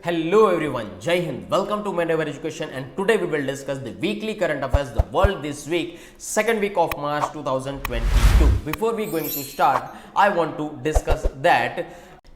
Hello everyone, Jai Hind. Welcome to Manoeuvre Education, and today we will discuss the weekly current affairs, the world this week, second week of March 2022. Before we going to start, I want to discuss that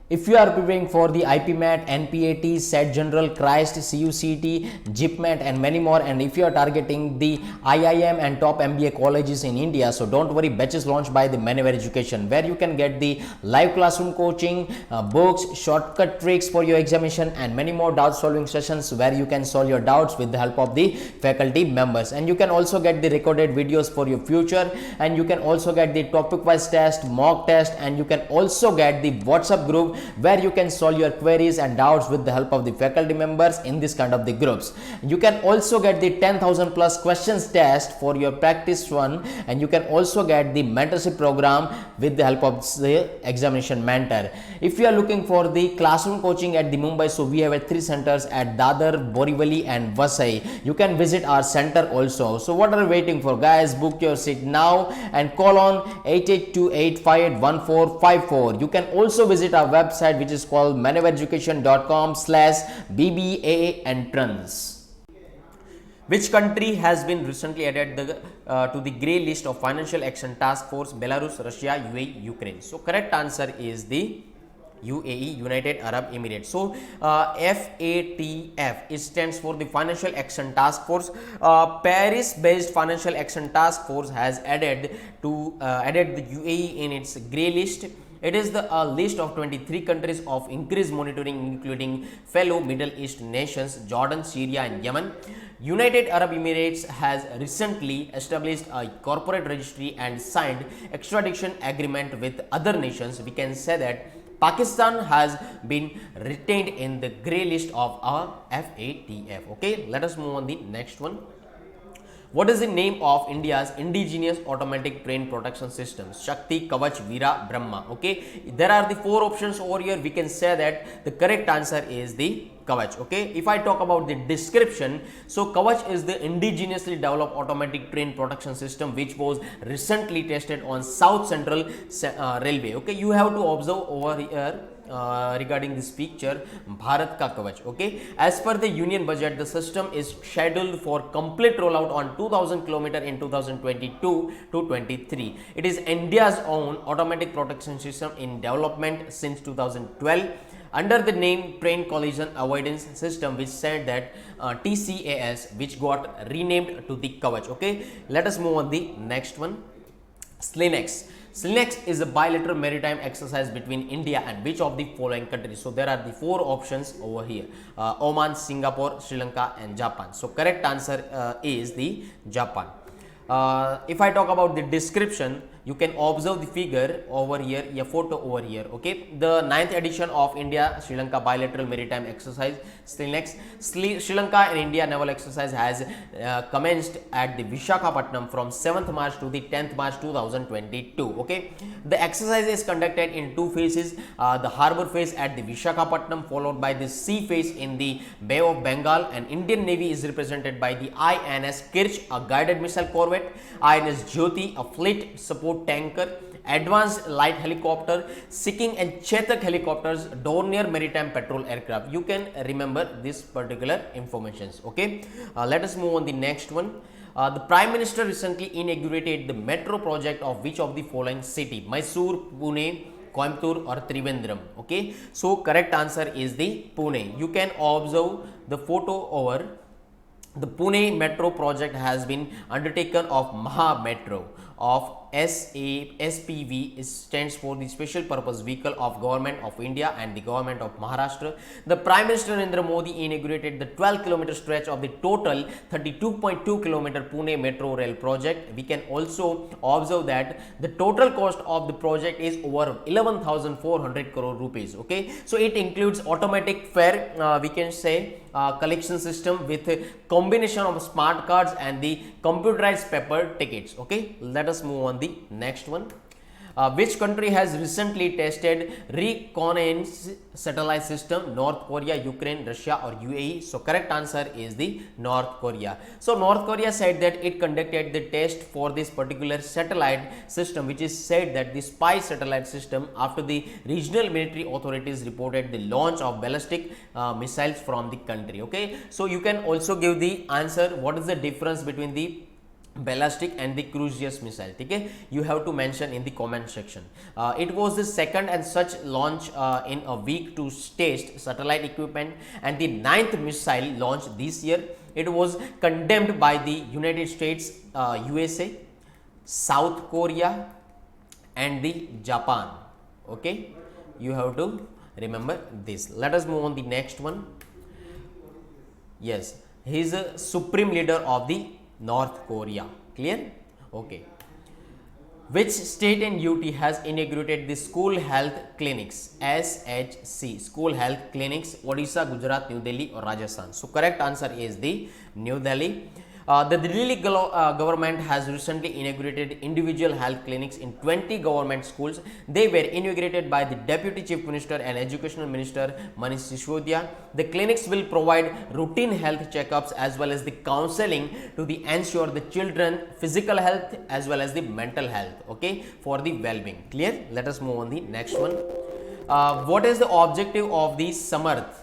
if you are preparing for the IPMAT, NPAT, SET General, Christ, CUCET, GIPMAT and many more, and if you are targeting the IIM and top MBA colleges in India, so don't worry, batches launched by the Manoeuvre Education, where you can get the live classroom coaching, books, shortcut tricks for your examination and many more doubt solving sessions where you can solve your doubts with the help of the faculty members. And you can also get the recorded videos for your future, and you can also get the topic wise test, mock test, and you can also get the WhatsApp group where you can solve your queries and doubts with the help of the faculty members in this kind of the groups. You can also get the 10,000 plus questions test for your practice one, and you can also get the mentorship program with the help of the examination mentor. If you are looking for the classroom coaching at the Mumbai, so we have 3 centers at Dadar, Borivali and Vasai. You can visit our center also. So what are you waiting for, guys? Book your seat now and call on 8828581454. You can also visit our website, which is called manoeuvreeducation.com/BBA Entrance. Which country has been recently added to the grey list of Financial Action Task Force? Belarus, Russia, UAE, Ukraine. So correct answer is the UAE, United Arab Emirates. So FATF, it stands for the Financial Action Task Force. Paris based Financial Action Task Force has added the UAE in its grey list. It is the list of 23 countries of increased monitoring, including fellow Middle East nations Jordan, Syria and Yemen. United Arab Emirates has recently established a corporate registry and signed extradition agreement with other nations. We can say that Pakistan has been retained in the grey list of FATF. Okay, let us move on the next one. What is the name of India's indigenous automatic train protection system? Shakti, Kavach, Veera, Brahma. Okay, there are the 4 options over here. We can say that the correct answer is the Kavach. Okay, if I talk about the description, so Kavach is the indigenously developed automatic train protection system which was recently tested on South Central Railway. Okay, you have to observe over here regarding this picture, Bharat Ka Kavach. Okay, as per the union budget, the system is scheduled for complete rollout on 2000 km in 2022 to 23. It is India's own automatic protection system in development since 2012 under the name Train Collision Avoidance System, which said that TCAS, which got renamed to the Kavach. Okay, let us move on the next one. SLINEX. SLINEX is a bilateral maritime exercise between India and which of the following countries? So there are the 4 options over here: Oman, Singapore, Sri Lanka and Japan. So correct answer is the Japan. If I talk about the description, you can observe the figure over here, a photo over here. Okay, the 9th edition of India Sri Lanka bilateral maritime exercise SLINEX. Sri Lanka and India naval exercise has commenced at the Visakhapatnam from 7th March to the 10th March 2022. Okay, the exercise is conducted in 2 phases: the harbor phase at the Visakhapatnam, followed by the sea phase in the Bay of Bengal. And Indian Navy is represented by the INS Kirch, a guided missile corvette, INS Jyoti, a fleet support tanker, advanced light helicopter, Sikking and Chetak helicopters, Dornier maritime patrol aircraft. You can remember this particular informations. Okay, let us move on the next one. The Prime Minister recently inaugurated the metro project of which of the following city? Mysore, Pune, Coimbatore or Trivandrum. Okay, so correct answer is the Pune. You can observe the photo over. The Pune metro project has been undertaken of Maha Metro of SPV, stands for the Special Purpose Vehicle of Government of India and the Government of Maharashtra. The Prime Minister Narendra Modi inaugurated the 12-kilometer stretch of the total 32.2-kilometer Pune Metro Rail project. We can also observe that the total cost of the project is over 11,400 crore rupees. Okay, so it includes automatic fare, we can say collection system with a combination of smart cards and the computerized paper tickets. Okay, let us move on the next one. Which country has recently tested reconnaissance satellite system? North Korea, Ukraine, Russia or UAE? So correct answer is the North Korea. So North Korea said that it conducted the test for this particular satellite system, which is said that the spy satellite system, after the regional military authorities reported the launch of ballistic missiles from the country. Okay, so you can also give the answer, what is the difference between the ballistic and the cruise missile. Okay, you have to mention in the comment section. It was the second and such launch in a week to test satellite equipment, and the 9th missile launched this year. It was condemned by the United States, USA, South Korea and the Japan. Okay, you have to remember this. Let us move on the next one. Yes, he is a supreme leader of the North Korea. Clear? Okay. Which state and UT has inaugurated the school health clinics? SHC, school health clinics. Odisha, Gujarat, New Delhi or Rajasthan? So correct answer is the New Delhi. The Delhi government has recently inaugurated individual health clinics in 20 government schools. They were inaugurated by the Deputy Chief Minister and Educational Minister Manish Sisodiya. The clinics will provide routine health checkups as well as the counseling to ensure the children physical health as well as the mental health, okay, for the well-being. Clear? Let us move on the next one. What is the objective of the Samarath?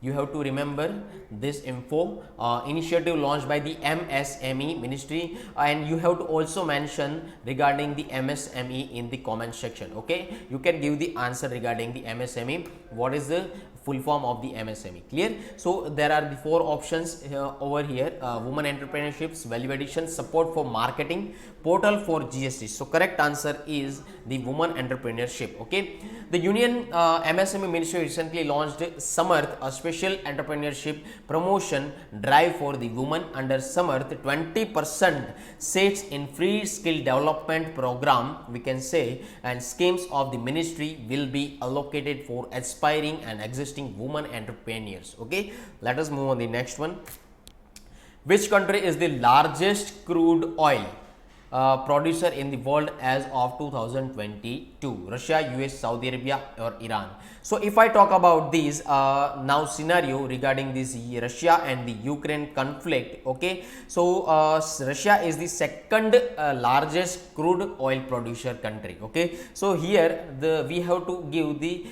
You have to remember this info. Initiative launched by the MSME ministry, and you have to also mention regarding the MSME in the comment section. Okay, you can give the answer regarding the MSME. What is the full form of the MSME? Clear? So there are the 4 options over here: women entrepreneurships, value addition, support for marketing, portal for GST. So correct answer is the women entrepreneurship. Okay, the Union MSME Ministry recently launched Samarath, a special entrepreneurship promotion drive for the women. Under Samarath, 20% seats in free skill development program, we can say, and schemes of the ministry will be allocated for aspiring and existing women entrepreneurs. Okay, let us move on the next one. Which country is the largest crude oil producer in the world as of 2022? Russia, US, Saudi Arabia or Iran? So if I talk about these now scenario regarding this Russia and the Ukraine conflict, okay, so Russia is the second largest crude oil producer country. Okay, so here we have to give the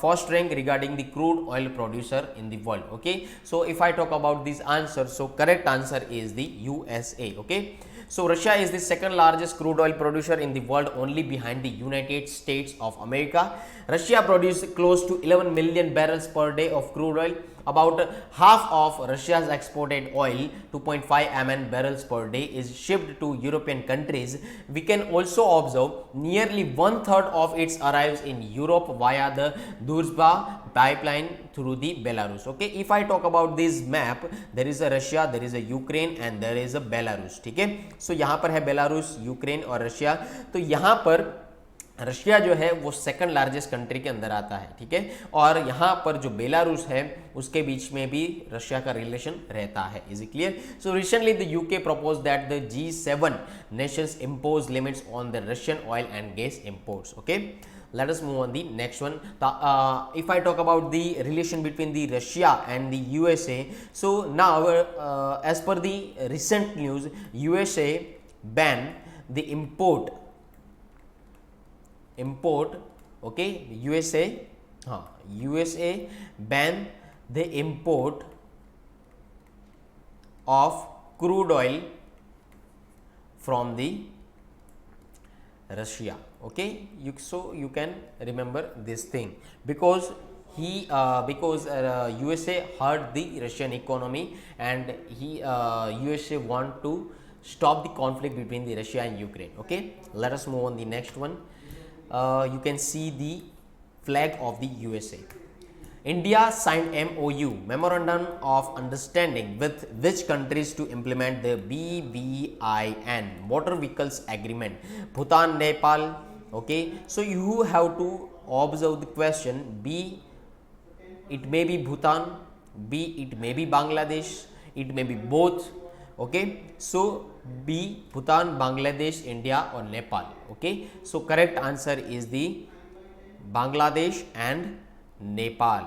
first rank regarding the crude oil producer in the world. Okay, so if I talk about this answer, so correct answer is the USA. Okay, so Russia is the second largest crude oil producer in the world, only behind the United States of America. Russia produces close to 11 million barrels per day of crude oil. About half of Russia's exported oil, 2.5 MN barrels per day, is shipped to European countries. We can also observe nearly 1/3 of it arrives in Europe via the Druzhba pipeline through the Belarus. Okay, if I talk about this map, there is a Russia, there is a Ukraine and there is a Belarus. ठीक है, so यहाँ पर है Belarus, Ukraine और Russia. तो यहाँ पर Russia जो है वो सेकंड लार्जेस्ट कंट्री के अंदर आता है. ठीक है, और यहाँ पर जो बेलारूस है उसके बीच में भी रशिया का रिलेशन रहता है. Is it clear? So recently the UK propose that the G7 nations impose limits on the Russian oil and gas imports. Okay, let us move on the next one. If I talk about the relation between the Russia and the USA, so now as per the recent news, USA ban the import, okay, USA ban the import of crude oil from the Russia. Okay, so you can remember this thing because USA hurt the Russian economy and USA want to stop the conflict between the Russia and Ukraine. Okay, let us move on the next one. You can see the flag of the USA. India signed MOU, Memorandum of Understanding, with which countries to implement the BVIN, Motor Vehicles Agreement? Bhutan, Nepal. Okay, so you have to observe the question. B, it may be Bhutan, B, it may be Bangladesh, it may be both, Okay, so B, Bhutan, Bangladesh, India or Nepal. Okay, so correct answer is the Bangladesh and Nepal.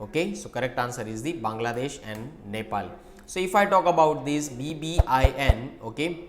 Okay, so correct answer is the Bangladesh and Nepal. So if I talk about this BBIN, okay,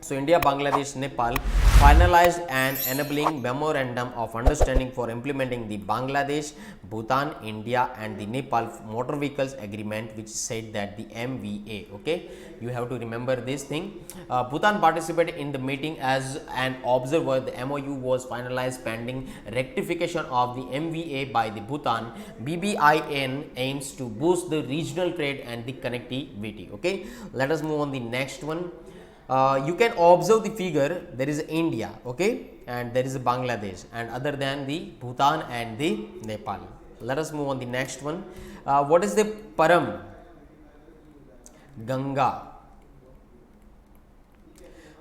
so India, Bangladesh, Nepal finalized an enabling memorandum of understanding for implementing the Bangladesh, Bhutan, India and the Nepal motor vehicles agreement, which said that the MVA. Okay, you have to remember this thing. Bhutan participated in the meeting as an observer. The MOU was finalized pending rectification of the MVA by the Bhutan. BBIN aims to boost the regional trade and the connectivity. Okay, let us move on the next one. You can observe the figure, there is India, okay, and there is Bangladesh, and other than the Bhutan and the Nepal. Let us move on the next one. What is the Param Ganga,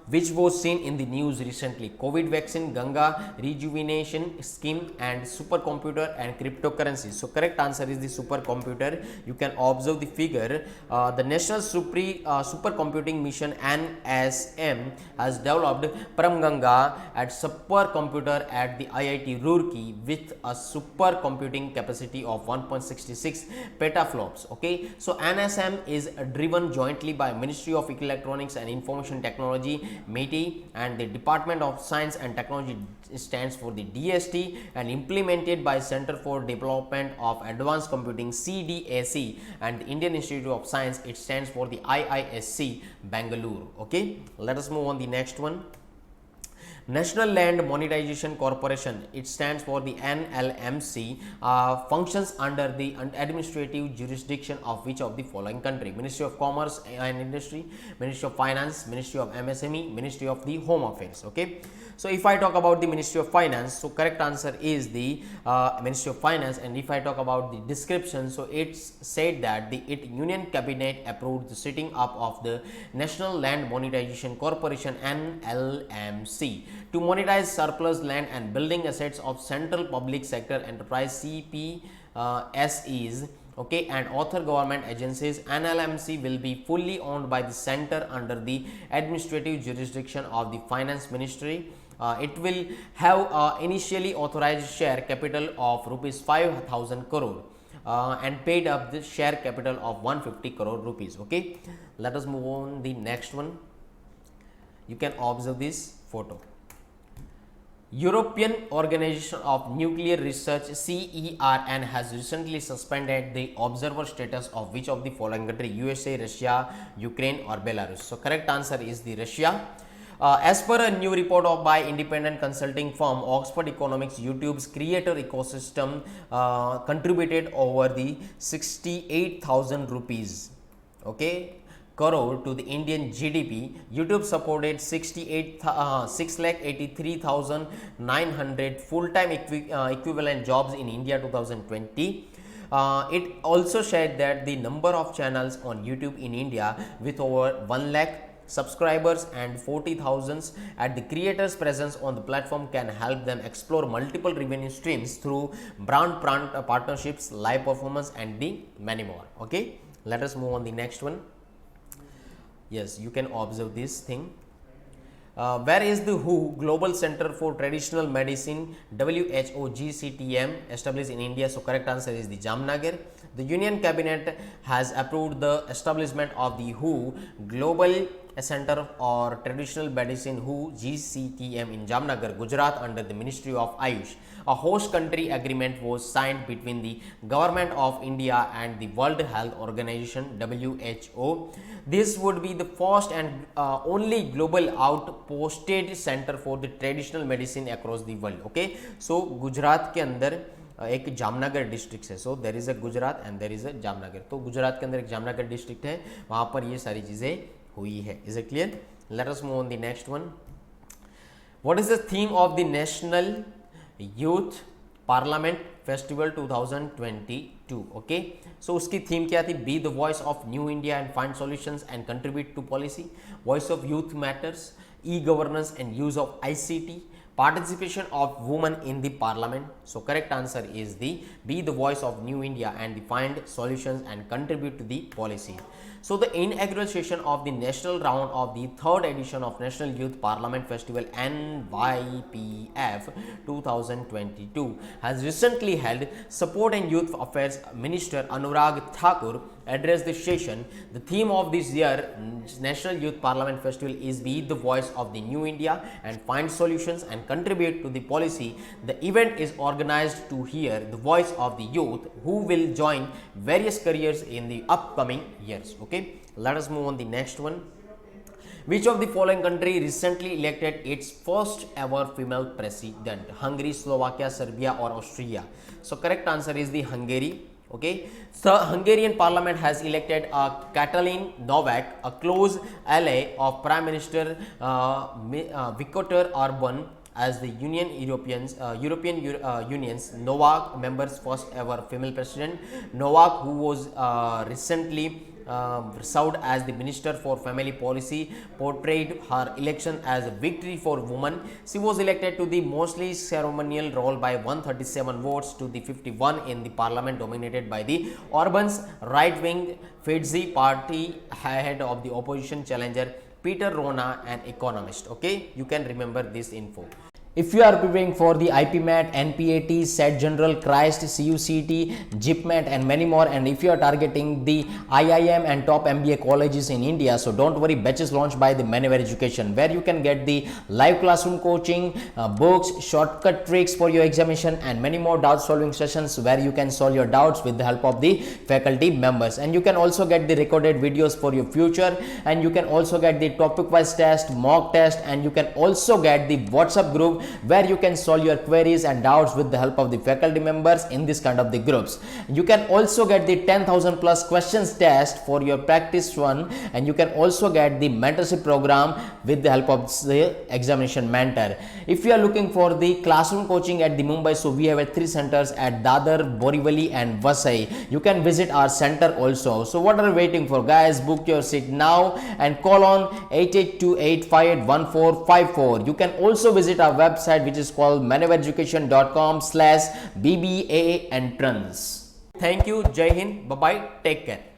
which was seen in the news recently? COVID vaccine, Ganga rejuvenation scheme and supercomputer and cryptocurrency. So correct answer is the supercomputer. You can observe the figure. The National Supercomputing Mission NSM has developed Param-Ganga at supercomputer at the IIT Roorkee with a supercomputing capacity of 1.66 petaflops. Okay, so NSM is driven jointly by Ministry of Electronics and Information Technology, MITI, and the Department of Science and Technology, stands for the DST, and implemented by Center for Development of Advanced Computing, CDAC, and the Indian Institute of Science, it stands for the IISc, Bangalore. Okay, let us move on the next one. National Land Monetization Corporation, it stands for the NLMC, functions under the administrative jurisdiction of which of the following country? Ministry of Commerce and Industry, Ministry of Finance, Ministry of MSME, Ministry of the Home Affairs. Okay, so if I talk about the Ministry of Finance, so correct answer is the Ministry of Finance. And if I talk about the description, so it's said that the Union Cabinet approved the setting up of the National Land Monetization Corporation, NLMC, to monetize surplus land and building assets of central public sector enterprise, CPSEs, okay, and author government agencies. NLMC will be fully owned by the center under the administrative jurisdiction of the Finance Ministry. It will have initially authorized share capital of rupees 5,000 crore and paid up the share capital of 150 crore rupees. Okay, let us move on the next one. You can observe this photo. European Organization of Nuclear Research, CERN, has recently suspended the observer status of which of the following country? USA, Russia, Ukraine or Belarus. So correct answer is the Russia. As per a new report by independent consulting firm Oxford Economics, YouTube's creator ecosystem contributed over the 68,000 rupees, okay, crore to the Indian GDP. YouTube supported 6,83,900 full-time equivalent jobs in India 2020. It also shared that the number of channels on YouTube in India with over 1 lakh subscribers and 40,000 at the creators' presence on the platform can help them explore multiple revenue streams through brand partnerships, live performance and the many more. Okay, let us move on the next one. Yes, you can observe this thing. Where is the WHO Global Center for Traditional Medicine, WHO GCTM, established in India? So correct answer is the Jamnagar. The Union Cabinet has approved the establishment of the WHO Global Center for Traditional Medicine, WHO GCTM, in Jamnagar, Gujarat, under the Ministry of Ayush. A host country agreement was signed between the Government of India and the World Health Organization, WHO. This would be the first and only global outposted center for the traditional medicine across the world. Okay, so Gujarat के अंदर एक Jamnagar district है. So there is a Gujarat and there is a Jamnagar. तो गुजरात के अंदर एक Jamnagar district है, वहाँ पर ये सारी चीज़ें हुई है. Is it clear? Let us move on the next one. What is the theme of the national youth parliament festival 2022. Okay, so उसकी थीम क्या थी? Be the voice of new India and find solutions and contribute to policy. Voice of youth matters, e governance and use of ICT, participation of women in the parliament, So correct answer is the be the voice of New India and find solutions and contribute to the policy. So the inaugural session of the national round of the third edition of National Youth Parliament Festival NYPF 2022 has recently held. Support and Youth Affairs Minister Anurag Thakur addressed the session. The theme of this year National Youth Parliament Festival is be the voice of the New India and find solutions and contribute to the policy. The event is organized to hear the voice of the youth who will join various careers in the upcoming years. Okay, let us move on the next one. Which of the following country recently elected its first ever female president? Hungary, Slovakia, Serbia or Austria? So correct answer is the Hungary. Okay, so Hungarian parliament has elected Katalin Novak, a close ally of Prime Minister Viktor Orban, as the European Union's Novak member's first ever female president. Novak, who was recently served as the Minister for Family Policy, portrayed her election as a victory for women. She was elected to the mostly ceremonial role by 137 votes to the 51 in the parliament dominated by the Orban's right-wing Fidesz party, ahead of the opposition challenger Peter Rona, an economist. Okay, you can remember this info. If you are preparing for the IPMAT, NPAT, SET General, Christ, CUCET, GIPMAT and many more, and if you are targeting the IIM and top MBA colleges in India, so don't worry, batches launched by the Manoeuvre Education, where you can get the live classroom coaching, books, shortcut tricks for your examination and many more doubt solving sessions where you can solve your doubts with the help of the faculty members. And you can also get the recorded videos for your future, and you can also get the topic wise test, mock test, and you can also get the WhatsApp group where you can solve your queries and doubts with the help of the faculty members in this kind of the groups. You can also get the 10,000 plus questions test for your practice run, and you can also get the mentorship program with the help of the examination mentor. If you are looking for the classroom coaching at the Mumbai, so we have 3 centers at Dadar, Borivali and Vasai. You can visit our center also. So what are you waiting for, guys? Book your seat now and call on 8828581454. You can also visit our website, which is called manoeuvreeducation.com/BBA Entrance. Thank you. Jai Hind. Bye bye. Take care.